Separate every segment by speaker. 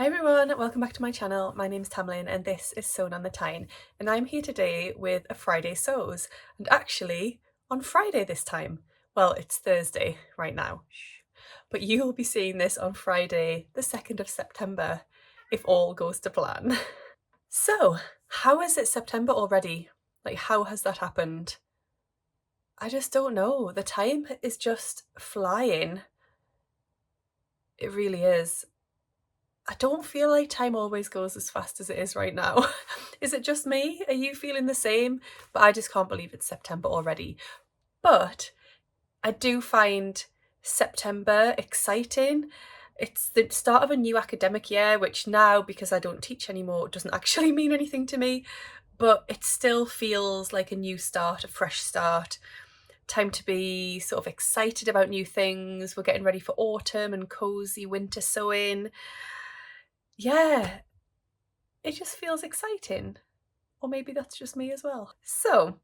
Speaker 1: Hi everyone, welcome back to my channel. My name's Tamlin and this is Sewn on the Tyne, and I'm here today with a Friday Sews, and actually on Friday this time. Well, it's Thursday right now, but you'll be seeing this on Friday the 2nd of September if all goes to plan. So, how is it September already? Like, how has that happened? I just don't know. The time is just flying. It really is. I don't feel like time always goes as fast as it is right now. Is it just me? Are you feeling the same? But I just can't believe it's September already. But I do find September exciting. It's the start of a new academic year, which now, because I don't teach anymore, doesn't actually mean anything to me. But it still feels like a new start, a fresh start. Time to be sort of excited about new things. We're getting ready for autumn and cozy winter sewing. Yeah, it just feels exciting. Or maybe that's just me as well. So,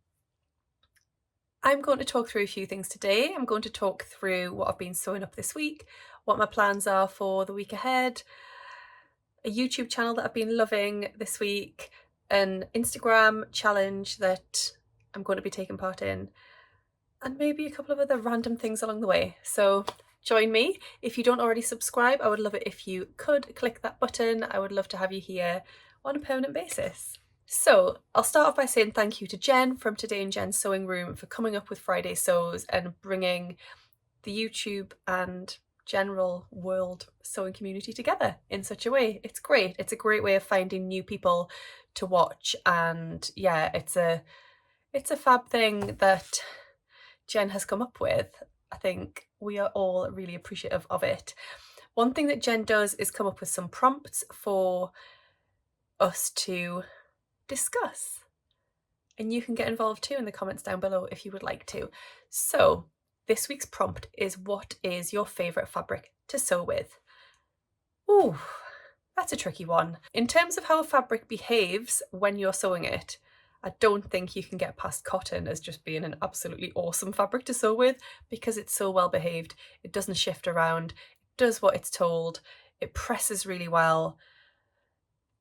Speaker 1: I'm going to talk through a few things today. I'm going to talk through what I've been sewing up this week, what my plans are for the week ahead, a YouTube channel that I've been loving this week, an Instagram challenge that I'm going to be taking part in, and maybe a couple of other random things along the way. So join me. If you don't already subscribe, I would love it if you could click that button. I would love to have you here on a permanent basis. So I'll start off by saying thank you to Jen from Today in Jen's Sewing Room for coming up with Friday Sews and bringing the YouTube and general world sewing community together in such a way. It's great. It's a great way of finding new people to watch, and yeah, it's a fab thing that Jen has come up with. I think we are all really appreciative of it. One thing that Jen does is come up with some prompts for us to discuss, and you can get involved too in the comments down below if you would like to. So this week's prompt is, what is your favourite fabric to sew with? Ooh, that's a tricky one. In terms of how a fabric behaves when you're sewing it, I don't think you can get past cotton as just being an absolutely awesome fabric to sew with, because it's so well behaved. It doesn't shift around, it does what it's told, it presses really well.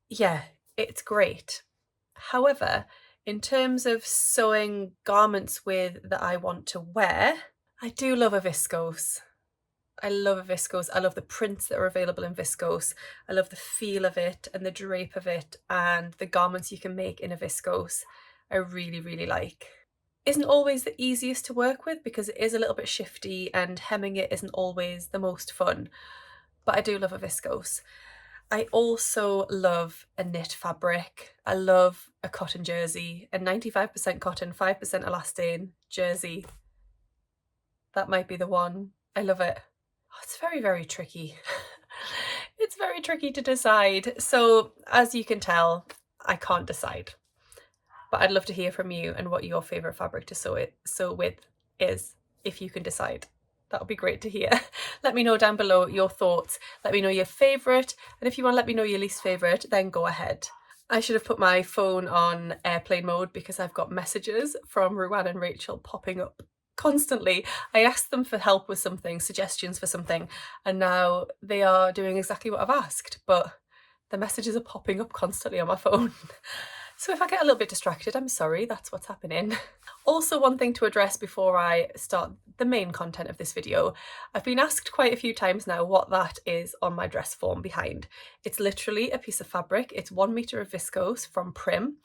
Speaker 1: Yeah, it's great. However, in terms of sewing garments with that I want to wear, I do love a viscose. I love a viscose. I love the prints that are available in viscose. I love the feel of it and the drape of it and the garments you can make in a viscose. I really, really like. Isn't always the easiest to work with because it is a little bit shifty and hemming it isn't always the most fun, but I do love a viscose. I also love a knit fabric. I love a cotton jersey, a 95% cotton, 5% elastane jersey. That might be the one. I love it. Oh, it's very, very tricky. It's very tricky to decide. So as you can tell, I can't decide. But I'd love to hear from you and what your favourite fabric to sew with is, if you can decide. That would be great to hear. Let me know down below your thoughts. Let me know your favourite, and if you want to let me know your least favourite, then go ahead. I should have put my phone on airplane mode because I've got messages from Ruan and Rachel popping up constantly. I asked them for help with something, suggestions for something, and now they are doing exactly what I've asked, but the messages are popping up constantly on my phone. So if I get a little bit distracted, I'm sorry, that's what's happening. Also, one thing to address before I start the main content of this video, I've been asked quite a few times now what that is on my dress form behind. It's literally a piece of fabric. It's 1 meter of viscose from Prim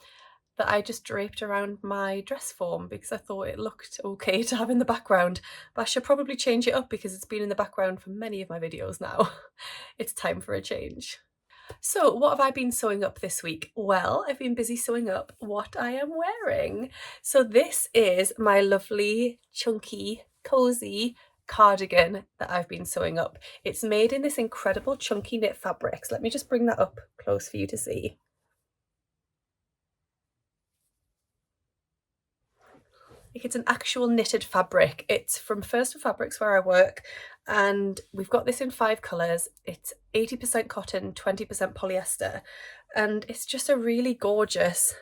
Speaker 1: that I just draped around my dress form because I thought it looked okay to have in the background, but I should probably change it up because it's been in the background for many of my videos now. It's time for a change. So what have I been sewing up this week? Well, I've been busy sewing up what I am wearing. So this is my lovely, chunky, cozy cardigan that I've been sewing up. It's made in this incredible chunky knit fabric. So let me just bring that up close for you to see. Like, it's an actual knitted fabric. It's from First Fabrics where I work, and we've got this in 5 colours. It's 80% cotton, 20% polyester, and it's just a really gorgeous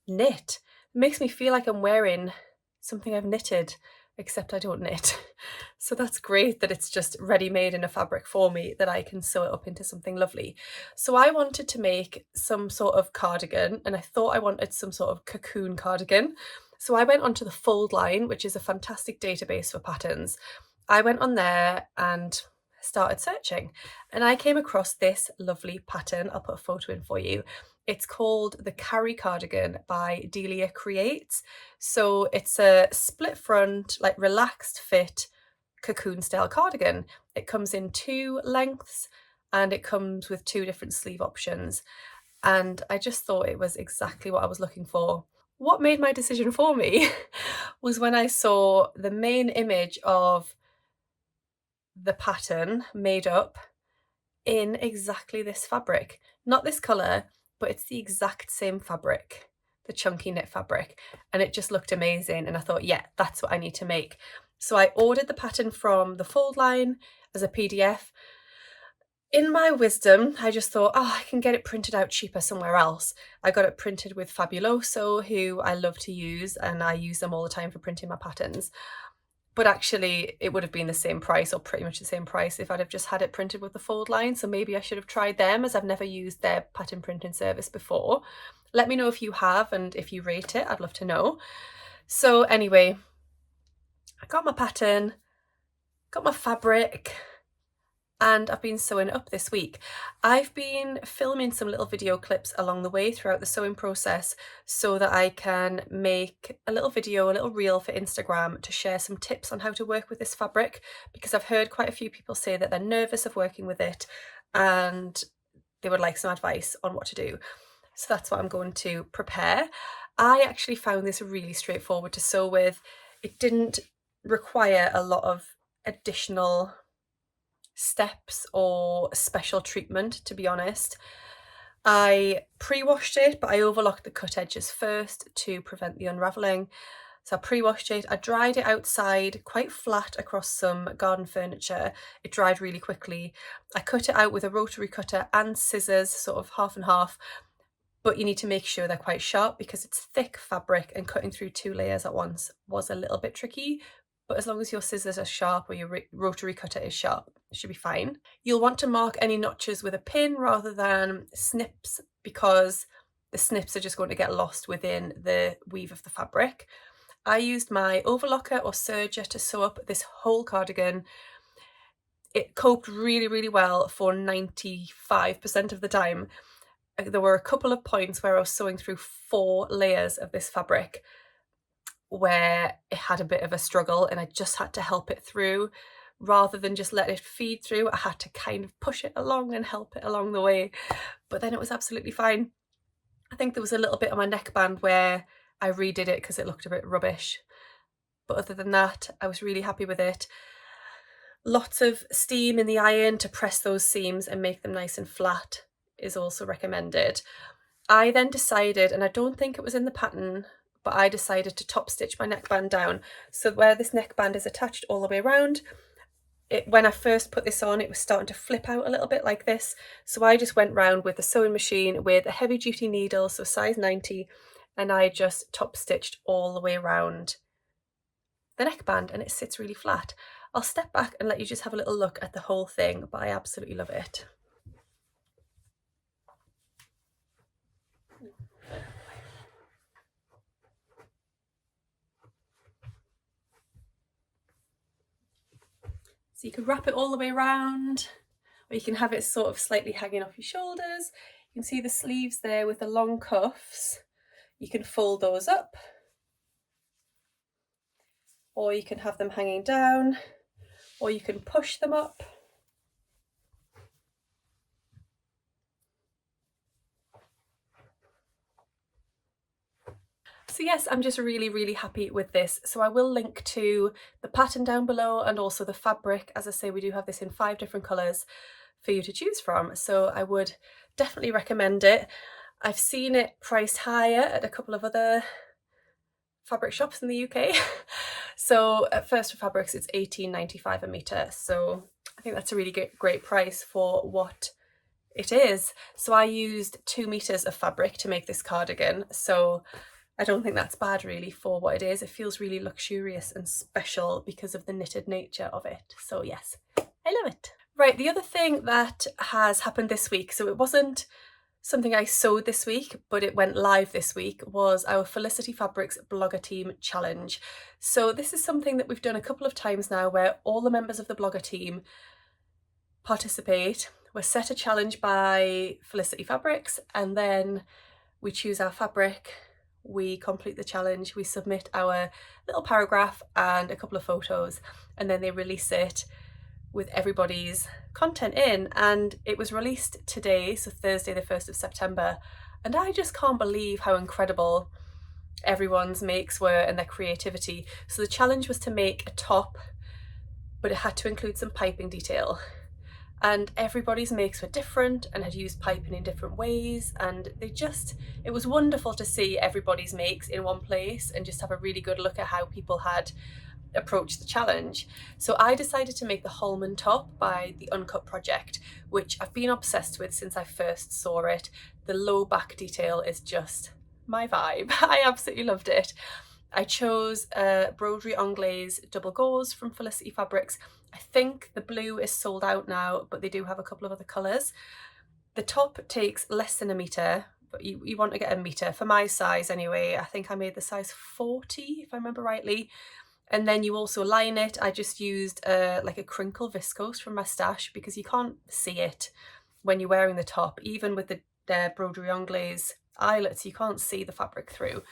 Speaker 1: knit. It makes me feel like I'm wearing something I've knitted except I don't knit. So that's great that it's just ready-made in a fabric for me that I can sew it up into something lovely. So I wanted to make some sort of cardigan, and I thought I wanted some sort of cocoon cardigan. So I went onto the FoldLine, which is a fantastic database for patterns. I went on there and started searching, and I came across this lovely pattern. I'll put a photo in for you. It's called the Carrie cardigan by Delia Creates. So it's a split front, like relaxed fit cocoon style cardigan. It comes in 2 lengths and it comes with 2 different sleeve options. And I just thought it was exactly what I was looking for. What made my decision for me was when I saw the main image of the pattern made up in exactly this fabric. Not this colour, but it's the exact same fabric, the chunky knit fabric. And it just looked amazing. And I thought, yeah, that's what I need to make. So I ordered the pattern from the FoldLine as a PDF. In my wisdom, I just thought, oh, I can get it printed out cheaper somewhere else. I got it printed with Fabuloso, who I love to use, and I use them all the time for printing my patterns. But actually, it would have been the same price, or pretty much the same price, if I'd have just had it printed with the FoldLine. So maybe I should have tried them, as I've never used their pattern printing service before. Let me know if you have, and if you rate it, I'd love to know. So anyway, I got my pattern, got my fabric, and I've been sewing it up this week. I've been filming some little video clips along the way throughout the sewing process so that I can make a little video, a little reel for Instagram to share some tips on how to work with this fabric, because I've heard quite a few people say that they're nervous of working with it and they would like some advice on what to do. So that's what I'm going to prepare. I actually found this really straightforward to sew with. It didn't require a lot of additional steps or special treatment, to be honest. I pre-washed it, but I overlocked the cut edges first to prevent the unravelling. So I pre-washed it, I dried it outside quite flat across some garden furniture. It dried really quickly. I cut it out with a rotary cutter and scissors, sort of half and half, but you need to make sure they're quite sharp because it's thick fabric and cutting through 2 layers at once was a little bit tricky. But as long as your scissors are sharp or your rotary cutter is sharp, it should be fine. You'll want to mark any notches with a pin rather than snips, because the snips are just going to get lost within the weave of the fabric. I used my overlocker or serger to sew up this whole cardigan. It coped really, really well for 95% of the time. There were a couple of points where I was sewing through 4 layers of this fabric where it had a bit of a struggle, and I just had to help it through rather than just let it feed through. I had to kind of push it along and help it along the way, but then it was absolutely fine. I think there was a little bit on my neckband where I redid it because it looked a bit rubbish, but other than that, I was really happy with it. Lots of steam in the iron to press those seams and make them nice and flat is also recommended. I then decided, and I don't think it was in the pattern, but I decided to top stitch my neckband down. So where this neckband is attached all the way around, when I first put this on, it was starting to flip out a little bit like this. So I just went round with the sewing machine with a heavy duty needle, so size 90, and I just top stitched all the way around the neckband, and it sits really flat. I'll step back and let you just have a little look at the whole thing, but I absolutely love it. So you can wrap it all the way around, or you can have it sort of slightly hanging off your shoulders. You can see the sleeves there with the long cuffs. You can fold those up, or you can have them hanging down, or you can push them up. So yes, I'm just really, really happy with this. So I will link to the pattern down below and also the fabric. As I say, we do have this in 5 different colours for you to choose from. So I would definitely recommend it. I've seen it priced higher at a couple of other fabric shops in the UK. So at First for Fabrics, it's £18.95 a metre. So I think that's a really great price for what it is. So I used 2 meters of fabric to make this cardigan. So I don't think that's bad really for what it is. It feels really luxurious and special because of the knitted nature of it. So yes, I love it. Right, the other thing that has happened this week, so it wasn't something I sewed this week, but it went live this week, was our Felicity Fabrics Blogger Team Challenge. So this is something that we've done a couple of times now where all the members of the Blogger team participate. We're set a challenge by Felicity Fabrics, and then we choose our fabric, we complete the challenge, we submit our little paragraph and a couple of photos, and then they release it with everybody's content in. And it was released today, so Thursday the 1st of September, and I just can't believe how incredible everyone's makes were and their creativity. So the challenge was to make a top, but it had to include some piping detail. And everybody's makes were different and had used piping in different ways, and it was wonderful to see everybody's makes in one place and just have a really good look at how people had approached the challenge. So I decided to make the Holmen top by the Uncut Project, which I've been obsessed with since I first saw it. The low back detail is just my vibe. I absolutely loved it. I chose Broderie Anglaise double gauze from Felicity Fabrics. I think the blue is sold out now, but they do have a couple of other colours. The top takes less than a metre, but you want to get a metre, for my size anyway. I think I made the size 40, if I remember rightly. And then you also line it. I just used like a crinkle viscose from my stash because you can't see it when you're wearing the top. Even with the Broderie Anglaise eyelets, you can't see the fabric through.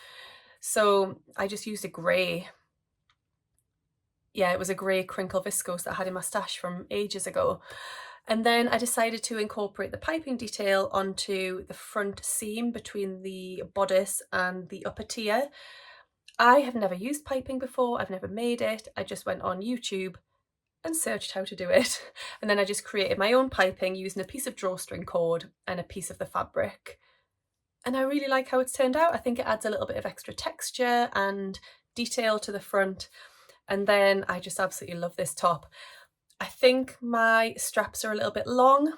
Speaker 1: So I just used a grey. Yeah, it was a grey crinkle viscose that I had in my stash from ages ago. And then I decided to incorporate the piping detail onto the front seam between the bodice and the upper tier. I have never used piping before, I've never made it. I just went on YouTube and searched how to do it. And then I just created my own piping using a piece of drawstring cord and a piece of the fabric. And I really like how it's turned out. I think it adds a little bit of extra texture and detail to the front. And then I just absolutely love this top. I think my straps are a little bit long.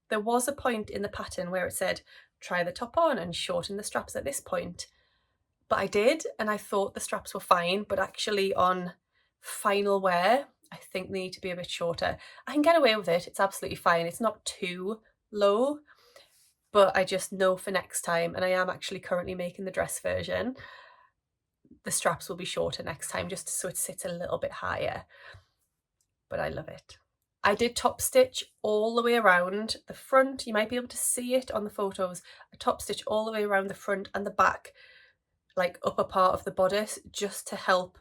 Speaker 1: There was a point in the pattern where it said, try the top on and shorten the straps at this point. But I did, and I thought the straps were fine, but actually on final wear, I think they need to be a bit shorter. I can get away with it, it's absolutely fine. It's not too low, but I just know for next time, and I am actually currently making the dress version, the straps will be shorter next time, just so it sits a little bit higher. But I love it. I did top stitch all the way around the front. You might be able to see it on the photos. I top stitch all the way around the front and the back, like upper part of the bodice, just to help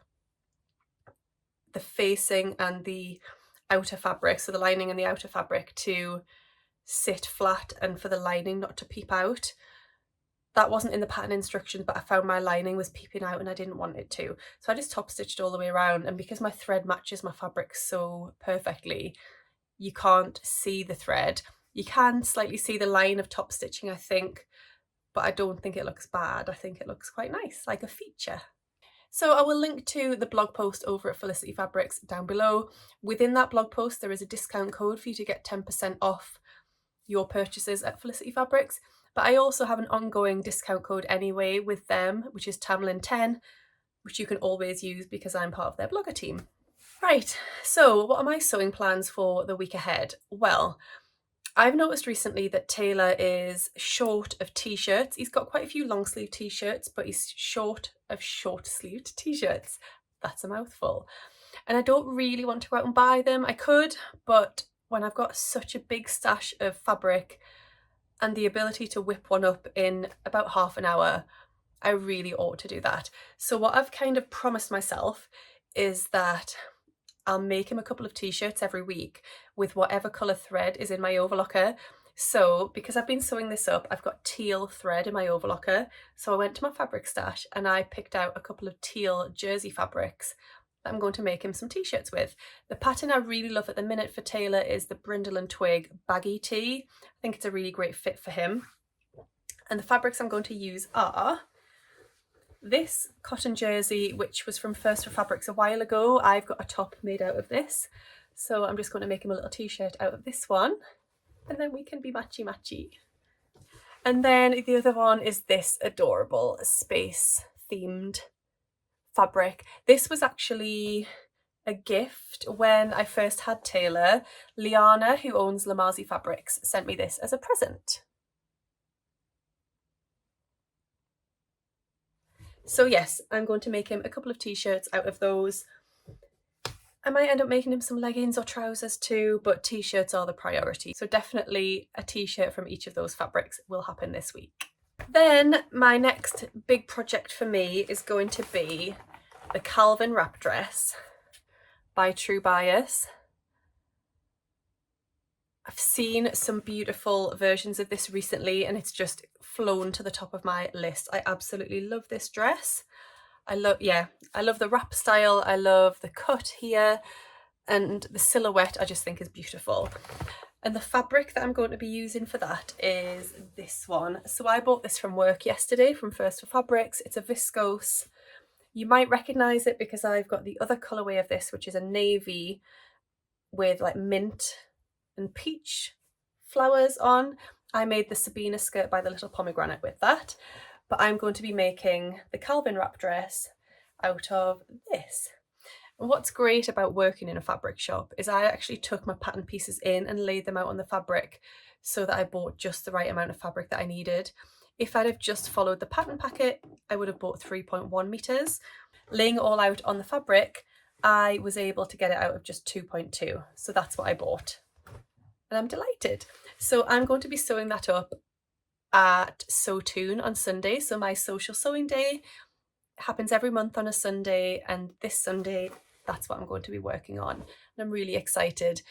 Speaker 1: the facing and the outer fabric, so the lining and the outer fabric, to sit flat and for the lining not to peep out. That wasn't in the pattern instructions, but I found my lining was peeping out and I didn't want it to. So I just top stitched all the way around, and because my thread matches my fabric so perfectly, you can't see the thread. You can slightly see the line of top stitching, I think, but I don't think it looks bad. I think it looks quite nice, like a feature. So I will link to the blog post over at Felicity Fabrics down below. Within that blog post, there is a discount code for you to get 10% off your purchases at Felicity Fabrics. But I also have an ongoing discount code anyway with them, which is Tamlin10, which you can always use because I'm part of their blogger team. Right, so what are my sewing plans for the week ahead? Well, I've noticed recently that Taylor is short of t-shirts. He's got quite a few long sleeve t-shirts, but he's short of short sleeved t-shirts. That's a mouthful. And I don't really want to go out and buy them. I could, but when I've got such a big stash of fabric and the ability to whip one up in about half an hour, I really ought to do that. So what I've kind of promised myself is that I'll make him a couple of t-shirts every week with whatever colour thread is in my overlocker. So because I've been sewing this up, I've got teal thread in my overlocker. So I went to my fabric stash and I picked out a couple of teal jersey fabrics that I'm going to make him some t-shirts with. The pattern I really love at the minute for Taylor is the Brindle and Twig baggy tee. I think it's a really great fit for him. And the fabrics I'm going to use are this cotton jersey, which was from First for Fabrics a while ago. I've got a top made out of this, so I'm just going to make him a little t-shirt out of this one, and then we can be matchy matchy. And then the other one is this adorable space themed fabric. This was actually a gift when I first had Taylor. Liana, who owns Lamazi Fabrics, sent me this as a present. So yes, I'm going to make him a couple of t-shirts out of those. I might end up making him some leggings or trousers too, but t-shirts are the priority. So definitely a t-shirt from each of those fabrics will happen this week. Then my next big project for me is going to be the Calvin wrap dress by True Bias. I've seen some beautiful versions of this recently and it's just flown to the top of my list. I absolutely love this dress. I love the wrap style. I love the cut here, and the silhouette I just think is beautiful. And the fabric that I'm going to be using for that is this one. So I bought this from work yesterday from First for Fabrics. It's a viscose. You might recognize it because I've got the other colorway of this, which is a navy with like mint and peach flowers on. I made the Sabina skirt by the Little Pomegranate with that, but I'm going to be making the Calvin wrap dress out of this. And what's great about working in a fabric shop is I actually took my pattern pieces in and laid them out on the fabric so that I bought just the right amount of fabric that I needed. If I'd have just followed the pattern packet, I would have bought 3.1 meters. Laying it all out on the fabric, I was able to get it out of just 2.2. So that's what I bought. And I'm delighted. So I'm going to be sewing that up at Sew Tune on Sunday. So my social sewing day happens every month on a Sunday, and this Sunday that's what I'm going to be working on, and I'm really excited.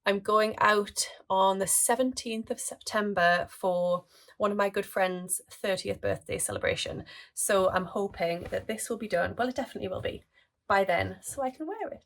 Speaker 1: I'm going out on the 17th of September for one of my good friends' 30th birthday celebration, so I'm hoping that this will be done, well it definitely will be, by then, so I can wear it.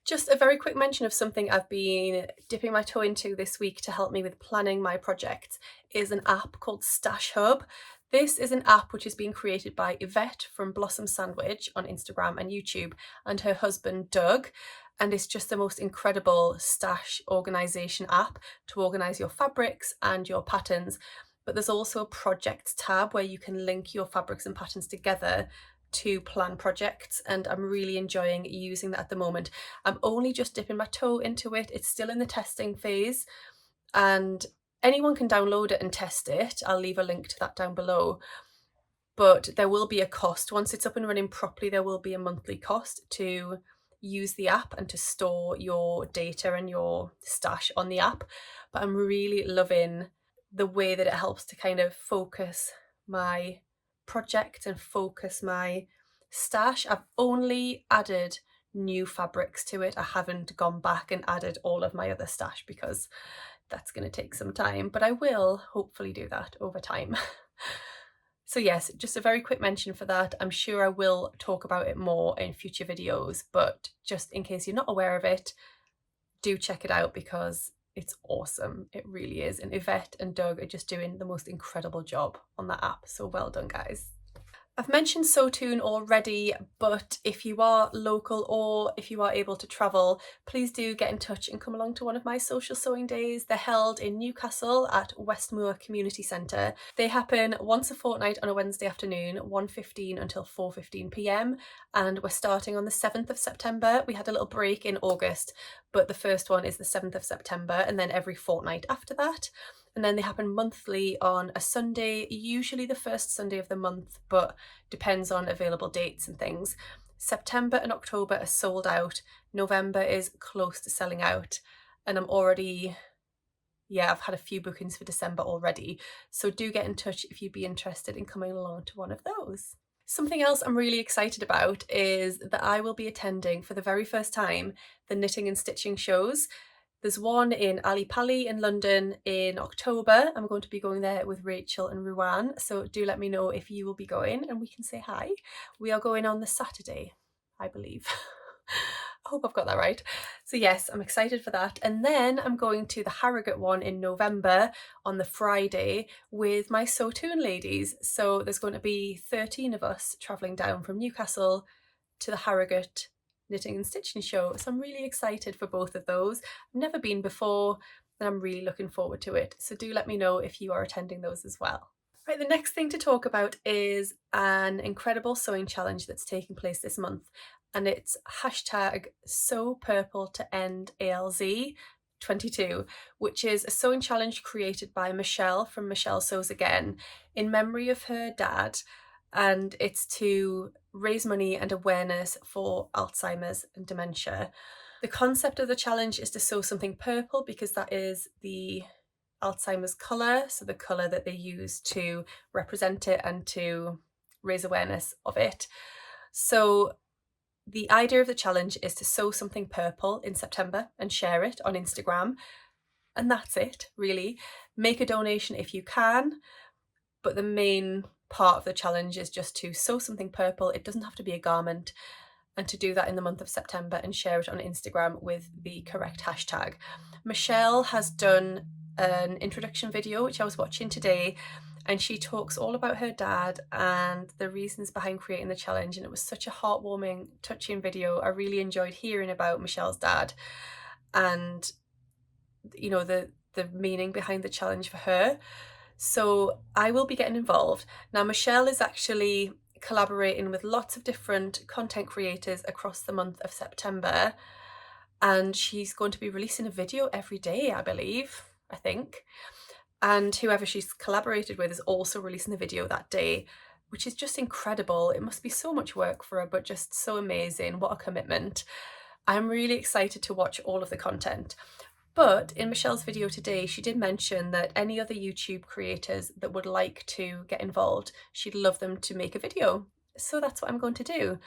Speaker 1: Just a very quick mention of something I've been dipping my toe into this week to help me with planning my projects is an app called Stash Hub. This is an app which is being created by Yvette from Blossom Sandwich on Instagram and YouTube and her husband Doug, and it's just the most incredible stash organisation app to organise your fabrics and your patterns. But there's also a projects tab where you can link your fabrics and patterns together to plan projects, and I'm really enjoying using that at the moment. I'm only just dipping my toe into it. It's still in the testing phase and anyone can download it and test it. I'll leave a link to that down below, but there will be a cost. Once it's up and running properly, there will be a monthly cost to use the app and to store your data and your stash on the app. But I'm really loving the way that it helps to kind of focus my project and focus my stash. I've only added new fabrics to it. I haven't gone back and added all of my other stash because that's going to take some time, but I will hopefully do that over time. So yes, just a very quick mention for that. I'm sure I will talk about it more in future videos, but just in case you're not aware of it, do check it out because it's awesome. It really is. And Yvette and Doug are just doing the most incredible job on that app. So well done, guys. I've mentioned Sew Tune already, but if you are local or if you are able to travel, please do get in touch and come along to one of my social sewing days. They're held in Newcastle at Westmoor Community Centre. They happen once a fortnight on a Wednesday afternoon, 1:15 until 4:15 p.m. and we're starting on the 7th of September. We had a little break in August, but the first one is the 7th of September and then every fortnight after that. And then they happen monthly on a Sunday, usually the first Sunday of the month, but depends on available dates and things. September and October are sold out. November is close to selling out. And I'm already, I've had a few bookings for December already. So do get in touch if you'd be interested in coming along to one of those. Something else I'm really excited about is that I will be attending for the very first time the knitting and stitching shows. There's one in Ali Pali in London in October. I'm going to be going there with Rachel and Ruan, so do let me know if you will be going and we can say hi. We are going on the Saturday, I believe. I hope I've got that right. So yes, I'm excited for that. And then I'm going to the Harrogate one in November on the Friday with my Sew Tune ladies. So there's going to be 13 of us travelling down from Newcastle to the Harrogate knitting and stitching show, so I'm really excited for both of those. I've never been before and I'm really looking forward to it, so do let me know if you are attending those as well. Right, the next thing to talk about is an incredible sewing challenge that's taking place this month, and it's hashtag Sew Purple to End ALZ 22, which is a sewing challenge created by Michelle from Michelle Sews Again in memory of her dad, and it's to raise money and awareness for Alzheimer's and dementia. The concept of the challenge is to sew something purple because that is the Alzheimer's colour, so the colour that they use to represent it and to raise awareness of it. So the idea of the challenge is to sew something purple in September and share it on Instagram. And that's it, really. Make a donation if you can, but the main part of the challenge is just to sew something purple. It doesn't have to be a garment, and to do that in the month of September and share it on Instagram with the correct hashtag. Michelle has done an introduction video, which I was watching today, and she talks all about her dad and the reasons behind creating the challenge, and it was such a heartwarming, touching video. I really enjoyed hearing about Michelle's dad and, you know, the meaning behind the challenge for her. So I will be getting involved. Now, Michelle is actually collaborating with lots of different content creators across the month of September, and she's going to be releasing a video every day, I think. And whoever she's collaborated with is also releasing a video that day, which is just incredible. It must be so much work for her, but just so amazing. What a commitment. I'm really excited to watch all of the content. But in Michelle's video today, she did mention that any other YouTube creators that would like to get involved, she'd love them to make a video. So that's what I'm going to do.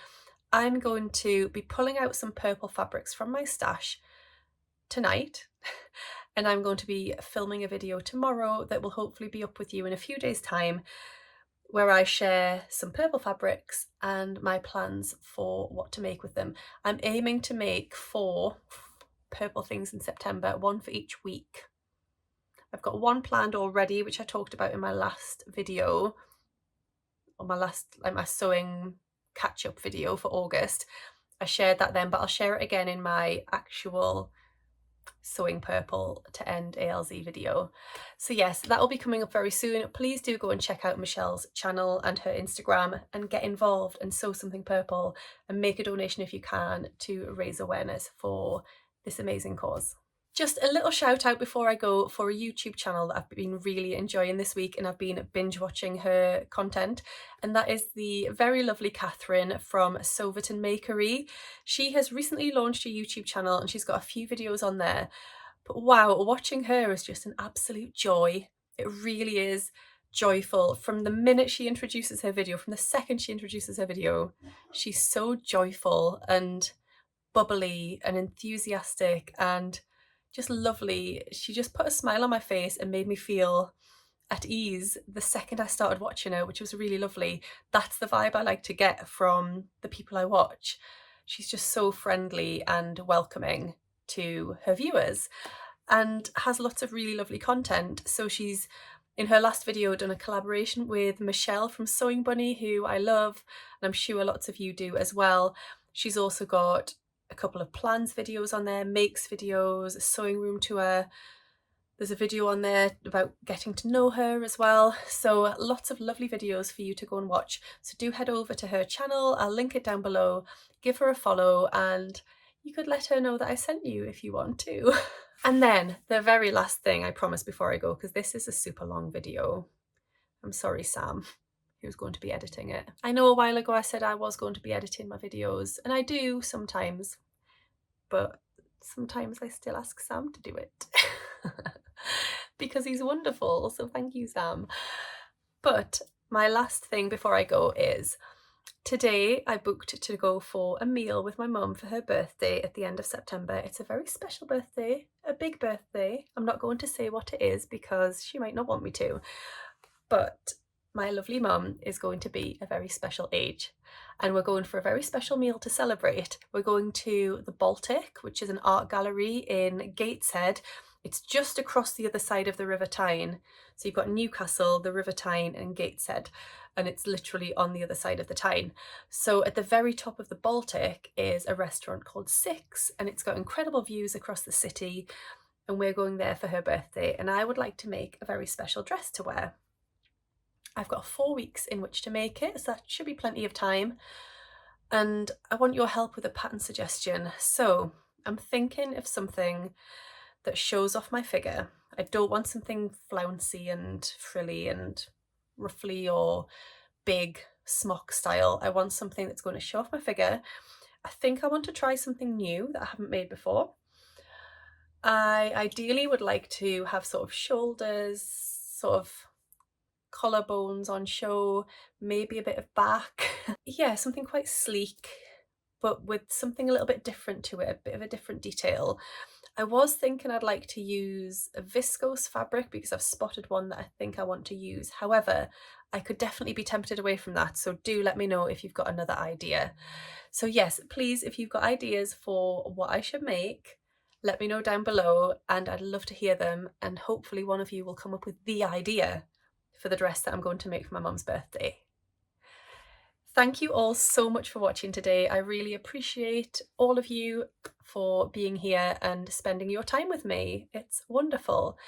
Speaker 1: I'm going to be pulling out some purple fabrics from my stash tonight, and I'm going to be filming a video tomorrow that will hopefully be up with you in a few days' time, where I share some purple fabrics and my plans for what to make with them. I'm aiming to make 4 purple things in September, 1 for each week. I've got 1 planned already, which I talked about in my last video, or my sewing catch-up video for August. I shared that then, but I'll share it again in my actual Sewing Purple to End ALZ video. So yes, that will be coming up very soon. Please do go and check out Michelle's channel and her Instagram and get involved and sew something purple and make a donation if you can to raise awareness for this amazing cause. Just a little shout out before I go for a YouTube channel that I've been really enjoying this week, and I've been binge watching her content, and that is the very lovely Catherine from Silverton Makery. She has recently launched a YouTube channel and she's got a few videos on there, but wow, watching her is just an absolute joy. It really is joyful. From the minute she introduces her video, from the second she introduces her video, she's so joyful and bubbly and enthusiastic and just lovely. She just put a smile on my face and made me feel at ease the second I started watching her, which was really lovely. That's the vibe I like to get from the people I watch. She's just so friendly and welcoming to her viewers and has lots of really lovely content. So she's, in her last video, done a collaboration with Michelle from Sewing Bunny, who I love, and I'm sure lots of you do as well. She's also got a couple of plans videos on there, makes videos, a sewing room tour. There's a video on there about getting to know her as well. So lots of lovely videos for you to go and watch. So do head over to her channel. I'll link it down below. Give her a follow and you could let her know that I sent you if you want to. And then the very last thing I promise before I go, because this is a super long video. I'm sorry, Sam, who's going to be editing it. I know a while ago I said I was going to be editing my videos, and I do sometimes, but sometimes I still ask Sam to do it because he's wonderful. So thank you, Sam. But my last thing before I go is today I booked to go for a meal with my mum for her birthday at the end of September. It's a very special birthday, a big birthday. I'm not going to say what it is because she might not want me to, but my lovely mum is going to be a very special age and we're going for a very special meal to celebrate. We're going to the Baltic, which is an art gallery in Gateshead. It's just across the other side of the River Tyne. So you've got Newcastle, the River Tyne and Gateshead, and it's literally on the other side of the Tyne. So at the very top of the Baltic is a restaurant called Six, and it's got incredible views across the city, and we're going there for her birthday, and I would like to make a very special dress to wear. I've got 4 weeks in which to make it, so that should be plenty of time. And I want your help with a pattern suggestion. So I'm thinking of something that shows off my figure. I don't want something flouncy and frilly and ruffly or big smock style. I want something that's going to show off my figure. I think I want to try something new that I haven't made before. I ideally would like to have sort of shoulders, sort of collarbones on show, maybe a bit of back. Yeah, something quite sleek, but with something a little bit different to it, a bit of a different detail. I was thinking I'd like to use a viscose fabric because I've spotted one that I think I want to use. However, I could definitely be tempted away from that, so do let me know if you've got another idea. So yes, please, if you've got ideas for what I should make, let me know down below, and I'd love to hear them, and hopefully one of you will come up with the idea for the dress that I'm going to make for my mum's birthday. Thank you all so much for watching today. I really appreciate all of you for being here and spending your time with me. It's wonderful.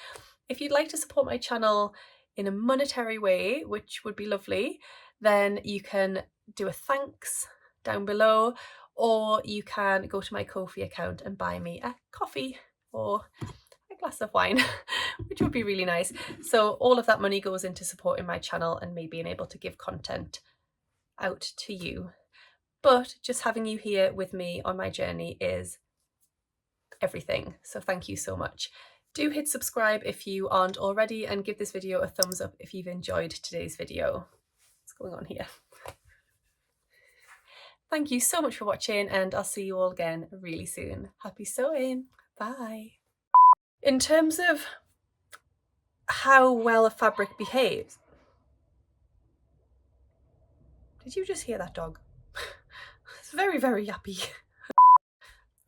Speaker 1: If you'd like to support my channel in a monetary way, which would be lovely, then you can do a thanks down below, or you can go to my Ko-fi account and buy me a coffee or a glass of wine, which would be really nice. So all of that money goes into supporting my channel and me being able to give content out to you. But just having you here with me on my journey is everything. So thank you so much. Do hit subscribe if you aren't already, and give this video a thumbs up if you've enjoyed today's video. What's going on here? Thank you so much for watching, and I'll see you all again really soon. Happy sewing. Bye. In terms of how well a fabric behaves, did you just hear that dog? It's very, very yappy.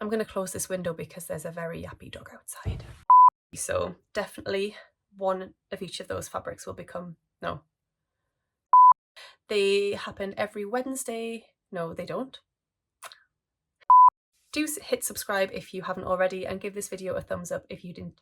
Speaker 1: I'm going to close this window because there's a very yappy dog outside. So definitely one of each of those fabrics will become, no. They happen every Wednesday. No, they don't. Do hit subscribe if you haven't already, and give this video a thumbs up if you didn't.